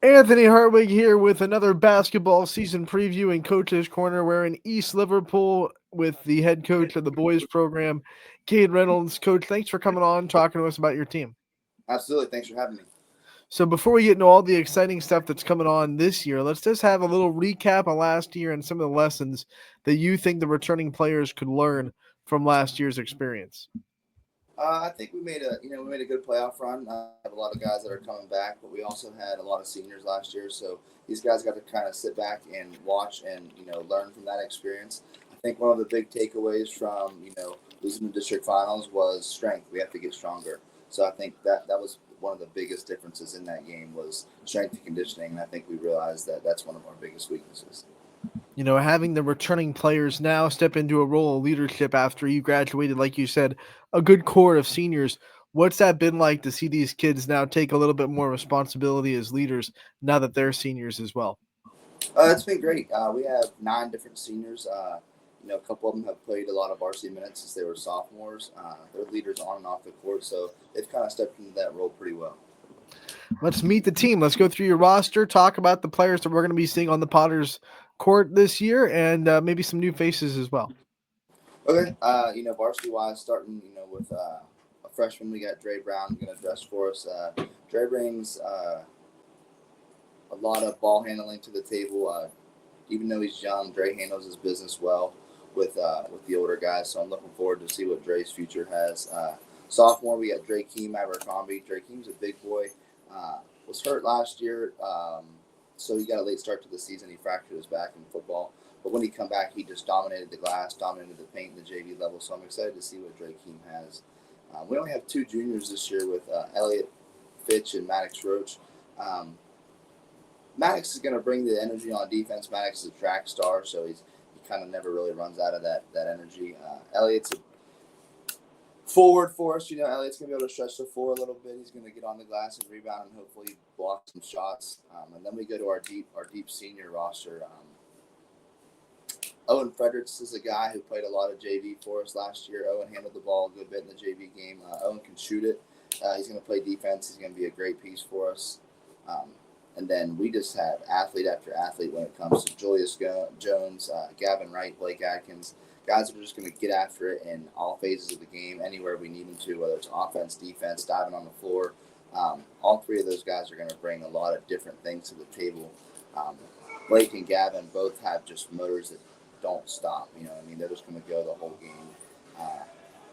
Anthony Hartwig here with another basketball season preview in Coach's Corner. We're in East Liverpool with the head coach of the boys program, Kade Reynolds. Coach, thanks for coming on talking to us about your team. Absolutely. Thanks for having me. So before we get into all the exciting stuff that's coming on this year, let's just have a little recap of last year and some of the lessons that you think the returning players could learn from last year's experience. I think we made a good playoff run. We have a lot of guys that are coming back, but we also had a lot of seniors last year. So these guys got to kind of sit back and watch and learn from that experience. I think one of the big takeaways from losing the district finals was strength. We have to get stronger. So I think that was one of the biggest differences in that game was strength and conditioning. And I think we realized that that's one of our biggest weaknesses. Having the returning players now step into a role of leadership after you graduated, like you said, a good core of seniors. What's that been like to see these kids now take a little bit more responsibility as leaders now that they're seniors as well? It's been great. We have 9 different seniors. A couple of them have played a lot of varsity minutes since they were sophomores. They're leaders on and off the court, so they've kind of stepped into that role pretty well. Let's meet the team. Let's go through your roster, talk about the players that we're going to be seeing on the Potters court this year, and maybe some new faces as well. Okay. Varsity wise, starting with a freshman, we got Dre Brown going to dress for us. Dre brings a lot of ball handling to the table. Even though he's young, Dre handles his business well with the older guys. So I'm looking forward to see what Dre's future has. Sophomore, we got Dre Keem Abercrombie. Dre Keem's a big boy. Was hurt last year, so he got a late start to the season. He fractured his back in football. But when he come back, he just dominated the glass, dominated the paint in the JV level. So I'm excited to see what Dre Keem has. We only have 2 juniors this year with Elliot Fitch and Maddox Roach. Um, Maddox is going to bring the energy on defense. Maddox is a track star, so he kind of never really runs out of that energy. Elliot's a forward for us. Elliot's going to be able to stretch the floor a little bit. He's going to get on the glass and rebound and hopefully block some shots. And then we go to our deep senior roster. Owen Fredericks is a guy who played a lot of JV for us last year. Owen handled the ball a good bit in the JV game. Owen can shoot it. He's going to play defense. He's going to be a great piece for us. And then we just have athlete after athlete when it comes to Julius Jones, Gavin Wright, Blake Atkins. Guys are just going to get after it in all phases of the game, anywhere we need them to, whether it's offense, defense, diving on the floor. All 3 of those guys are going to bring a lot of different things to the table. Blake and Gavin both have just motors that don't stop. They're just going to go the whole game.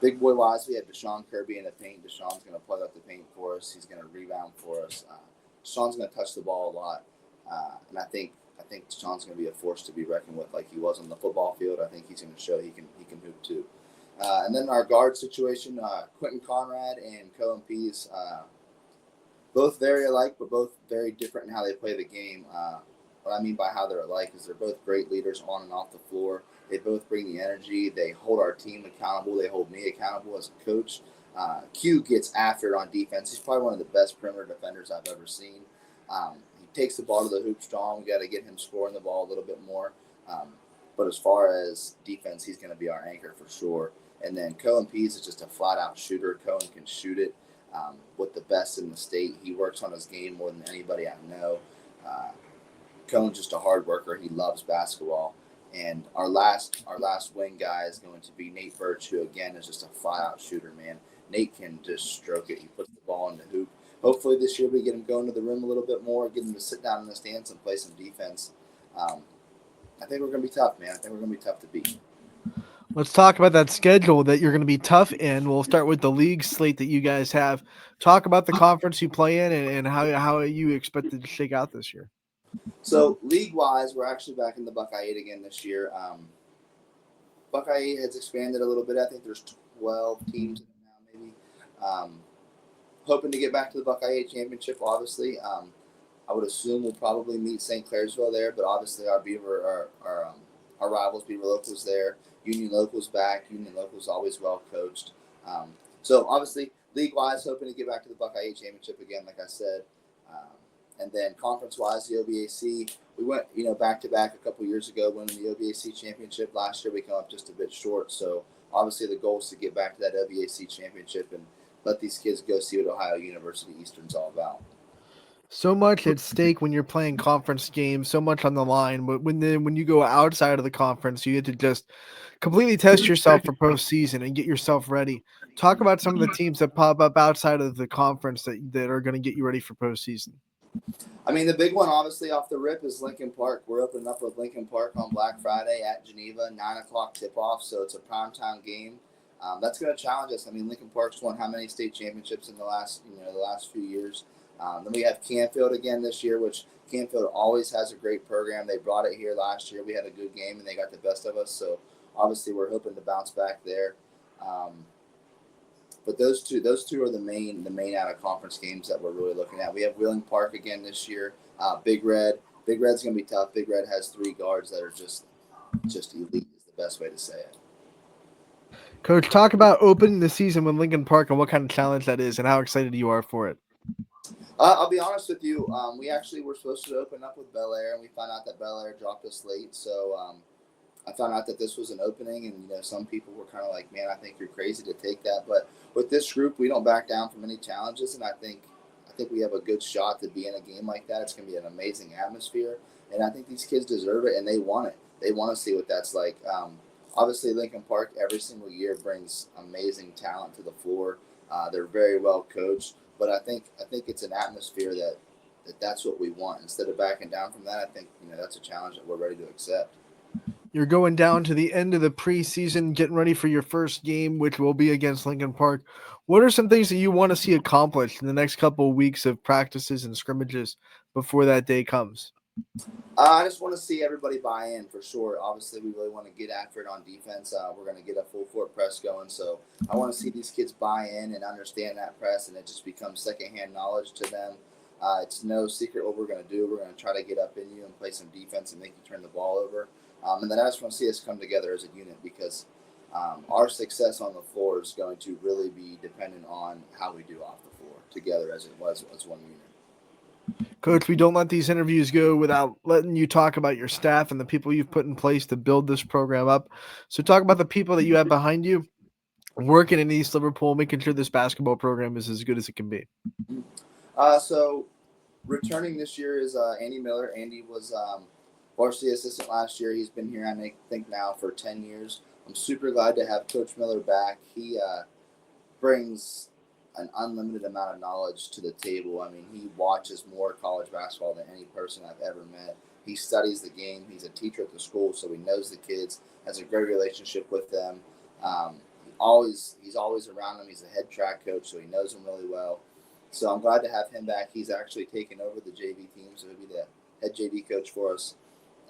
Big boy wise, we have Deshaun Kirby in the paint. Deshaun's going to plug up the paint for us. He's going to rebound for us. Deshaun's going to touch the ball a lot, and I think Deshaun's going to be a force to be reckoned with, like he was on the football field. I think he's going to show he can hoop too. And then our guard situation, Quentin Conrad and Cohen Pease, both very alike, but both very different in how they play the game. What I mean by how they're alike is they're both great leaders on and off the floor. They both bring the energy. They hold our team accountable. They hold me accountable as a coach. Q gets after it on defense. He's probably one of the best perimeter defenders I've ever seen. He takes the ball to the hoop strong. We got to get him scoring the ball a little bit more. But as far as defense, he's going to be our anchor for sure. And then Cohen Pease is just a flat-out shooter. Cohen can shoot it with the best in the state. He works on his game more than anybody I know. Cohen's just a hard worker. He loves basketball. And our last wing guy is going to be Nate Birch, who, again, is just a flat-out shooter, man. Nate can just stroke it. He puts the ball in the hoop. Hopefully this year we get him going to the rim a little bit more, get him to sit down in the stance and play some defense. I think we're going to be tough, man. I think we're going to be tough to beat. Let's talk about that schedule that you're going to be tough in. We'll start with the league slate that you guys have. Talk about the conference you play in and how you expect it to shake out this year. So league-wise, we're actually back in the Buckeye 8 again this year. Buckeye 8 has expanded a little bit. I think there's 12 teams in it now, maybe. Hoping to get back to the Buckeye 8 championship, obviously. I would assume we'll probably meet St. Clairsville there, but obviously our rivals, Beaver Locals there. Union Locals back. Union Locals always well coached. So obviously, league-wise, hoping to get back to the Buckeye 8 championship again, like I said. And then conference-wise, the OVAC, we went, back-to-back a couple years ago, winning the OVAC championship. Last year, we came up just a bit short. So, obviously, the goal is to get back to that OVAC championship and let these kids go see what Ohio University Eastern's all about. So much at stake when you're playing conference games, so much on the line. But when you go outside of the conference, you get to just completely test yourself for postseason and get yourself ready. Talk about some of the teams that pop up outside of the conference that are going to get you ready for postseason. I mean, the big one, obviously, off the rip is Lincoln Park. We're opening up with Lincoln Park on Black Friday at Geneva, 9 o'clock tip off. So it's a primetime game. That's going to challenge us. I mean, Lincoln Park's won how many state championships in the last few years. Then we have Canfield again this year, which Canfield always has a great program. They brought it here last year. We had a good game and they got the best of us. So obviously, we're hoping to bounce back there. Um, but those two are the main out of conference games that we're really looking at. We have Wheeling Park again this year. Big Red. Big Red's gonna be tough. Big Red has three guards that are just elite is the best way to say it. Coach, talk about opening the season with Lincoln Park and what kind of challenge that is and how excited you are for it. I'll be honest with you. We actually were supposed to open up with Bel Air, and we found out that Bel Air dropped us late. So I found out that this was an opening, and some people were kind of like, "Man, I think you're crazy to take that." But with this group, we don't back down from any challenges, and I think we have a good shot to be in a game like that. It's going to be an amazing atmosphere, and I think these kids deserve it, and they want it. They want to see what that's like. Obviously, Lincoln Park every single year brings amazing talent to the floor. They're very well coached, but I think it's an atmosphere that's what we want. Instead of backing down from that, I think that's a challenge that we're ready to accept. You're going down to the end of the preseason, getting ready for your first game, which will be against Lincoln Park. What are some things that you want to see accomplished in the next couple of weeks of practices and scrimmages before that day comes? I just want to see everybody buy in for sure. Obviously, we really want to get after it on defense. We're going to get a full court press going. So I want to see these kids buy in and understand that press, and it just becomes secondhand knowledge to them. It's no secret what we're going to do. We're going to try to get up in you and play some defense and make you turn the ball over. And then I just want to see us come together as a unit because our success on the floor is going to really be dependent on how we do off the floor together as it was as one unit. Coach, we don't let these interviews go without letting you talk about your staff and the people you've put in place to build this program up. So, talk about the people that you have behind you working in East Liverpool, making sure this basketball program is as good as it can be. So returning this year is Andy Miller. Andy was varsity assistant last year. He's been here, I think, now for 10 years. I'm super glad to have Coach Miller back. He brings an unlimited amount of knowledge to the table. I mean, he watches more college basketball than any person I've ever met. He studies the game. He's a teacher at the school, so he knows the kids, has a great relationship with them. He's always around them. He's a head track coach, so he knows them really well. So I'm glad to have him back. He's actually taken over the JV team, so he'll be the head JV coach for us.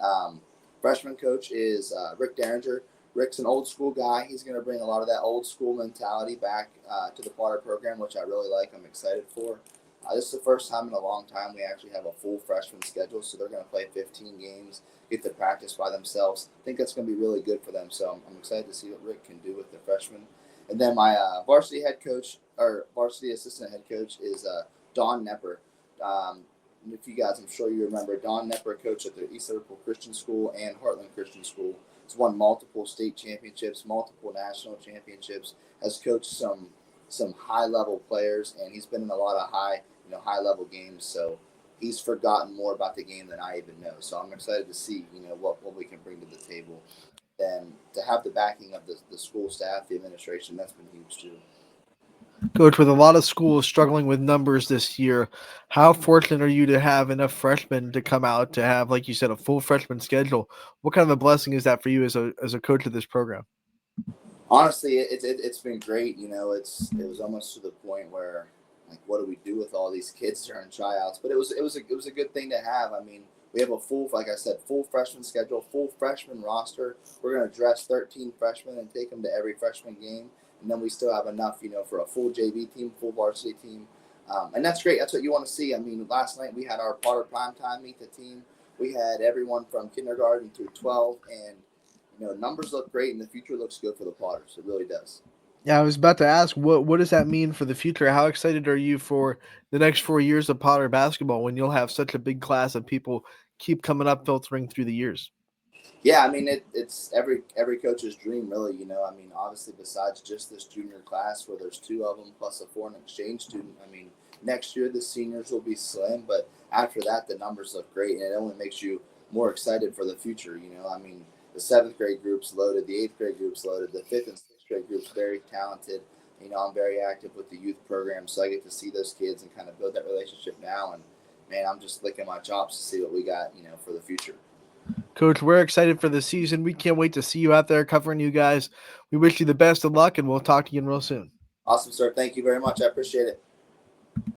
Um, Freshman coach is Rick Derringer. Rick's an old school guy. He's going to bring a lot of that old school mentality back to the Potter program, which I really like. I'm excited for. This is the first time in a long time we actually have a full freshman schedule, so they're going to play 15 games, get to practice by themselves. I think that's going to be really good for them, so I'm excited to see what Rick can do with the freshmen. And then my varsity head coach, or varsity assistant head coach, is Don Nepper. If you guys, I'm sure you remember, Don Nepper coached at the East Liverpool Christian School and Heartland Christian School. He's won multiple state championships, multiple national championships, has coached some high level players, and he's been in a lot of high level games. So he's forgotten more about the game than I even know. So I'm excited to see what we can bring to the table. And to have the backing of the school staff, the administration, that's been huge too. Coach, with a lot of schools struggling with numbers this year, how fortunate are you to have enough freshmen to come out to have, like you said, a full freshman schedule? What kind of a blessing is that for you as a coach of this program? Honestly, it's been great. It was almost to the point where like, what do we do with all these kids during tryouts? But it was a good thing to have. I mean, we have a full, like I said, full freshman schedule, full freshman roster. We're going to dress 13 freshmen and take them to every freshman game, and then we still have enough, for a full JV team, full varsity team, and that's great. That's what you want to see. I mean, last night we had our Potter primetime meet the team. We had everyone from kindergarten through 12, and numbers look great, and the future looks good for the Potters. It really does. Yeah, I was about to ask, what does that mean for the future? How excited are you for the next 4 years of Potter basketball when you'll have such a big class of people keep coming up, filtering through the years? Yeah, I mean it's every coach's dream, really. I mean, obviously, besides just this junior class where there's two of them plus a foreign exchange student, I mean, Next year, the seniors will be slim, but after that, the numbers look great, and it only makes you more excited for the future. I mean, the seventh grade group's loaded, the eighth grade group's loaded, the fifth and sixth grade group's very talented. I'm very active with the youth program, so I get to see those kids and kind of build that relationship now. And man, I'm just licking my chops to see what we got, for the future. Coach, we're excited for the season. We can't wait to see you out there covering you guys. We wish you the best of luck, and we'll talk to you real soon. Awesome, sir. Thank you very much. I appreciate it.